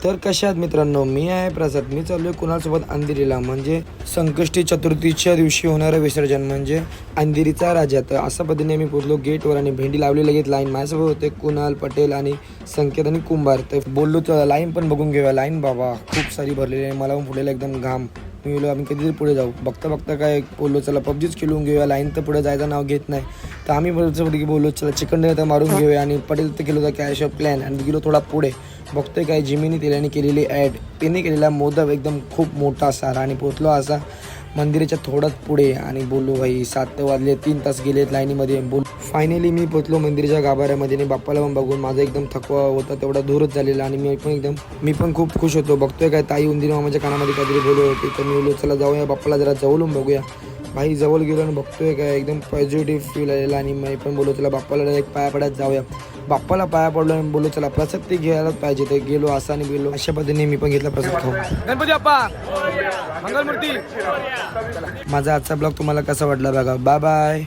तर कशा आहात मित्रांनो, मी आहे प्रसाद. मी चाललोय कुणालसोबत अंधेरीला, म्हणजे संकष्टी चतुर्थीच्या दिवशी होणारं विसर्जन म्हणजे अंधेरीचा राजा. तर अशा पद्धतीने मी पोचलो गेटवर आणि भेंडी लावली लगेच लाईन. माझ्यासोबत होते कुणाल, पटेल आणि संकेत आणि कुंभार. तर बोललो तर लाईन पण बघून घेऊया. लाईन बाबा खूप सारी भरलेली आहे. मला पण पुढे एकदम घाम. मी बोललो आम्ही कधीतरी पुढे जाऊ. बघता बघता काय बोललो चला पबजीच खेळून घेऊया. लाईन तर पुढे जायचं नाव घेत नाही. तर आम्ही बोललो चला चिकन डिनर तर मारून घेऊया. आणि पटेल तर केलं होता कॅश ऑफ प्लॅन आणि गेलो थोडा पुढे. बघतोय काय जिमीनी त्याने केलेली ॲड, त्याने केलेला मोदक एकदम खूप मोठा सारा. आणि पोचलो असा मंदिराच्या थोडंच पुढे आणि बोललो भाई 7 वाजले, 3 तास गेलेत लाईनीमध्ये. फायनली मी पोचलो मंदिराच्या गाभाऱ्यामध्ये आणि बाप्पाला पण बघून माझा एकदम थकवा होता तेवढा दूरच झालेला. आणि मी पण खूप खुश होतो. बघतोय काय ताई उंदीर मामाच्या कानामध्ये काहीतरी बोलत होती. तर मी बोललो चला जाऊया बाप्पाला जरा जवळून बघूया. भाई जवळ गेलो आणि बघतोय काय एकदम पॉझिटिव्ह फील आलेला. आणि मी पण बोललो चला बाप्पाला डायरेक्ट पाया पडत जाऊया. बाप्पाला पाया पडलो आणि बोललो चला प्रसाद ते घ्यायलाच पाहिजे. तर गेलो असा आणि गेलो अशा पद्धतीने मी पण घेतला प्रसाद खाऊन. गणपती बाप्पा मंगलमूर्ती. माझा आजचा ब्लॉग तुम्हाला कसा वाटला बघा. Bye bye.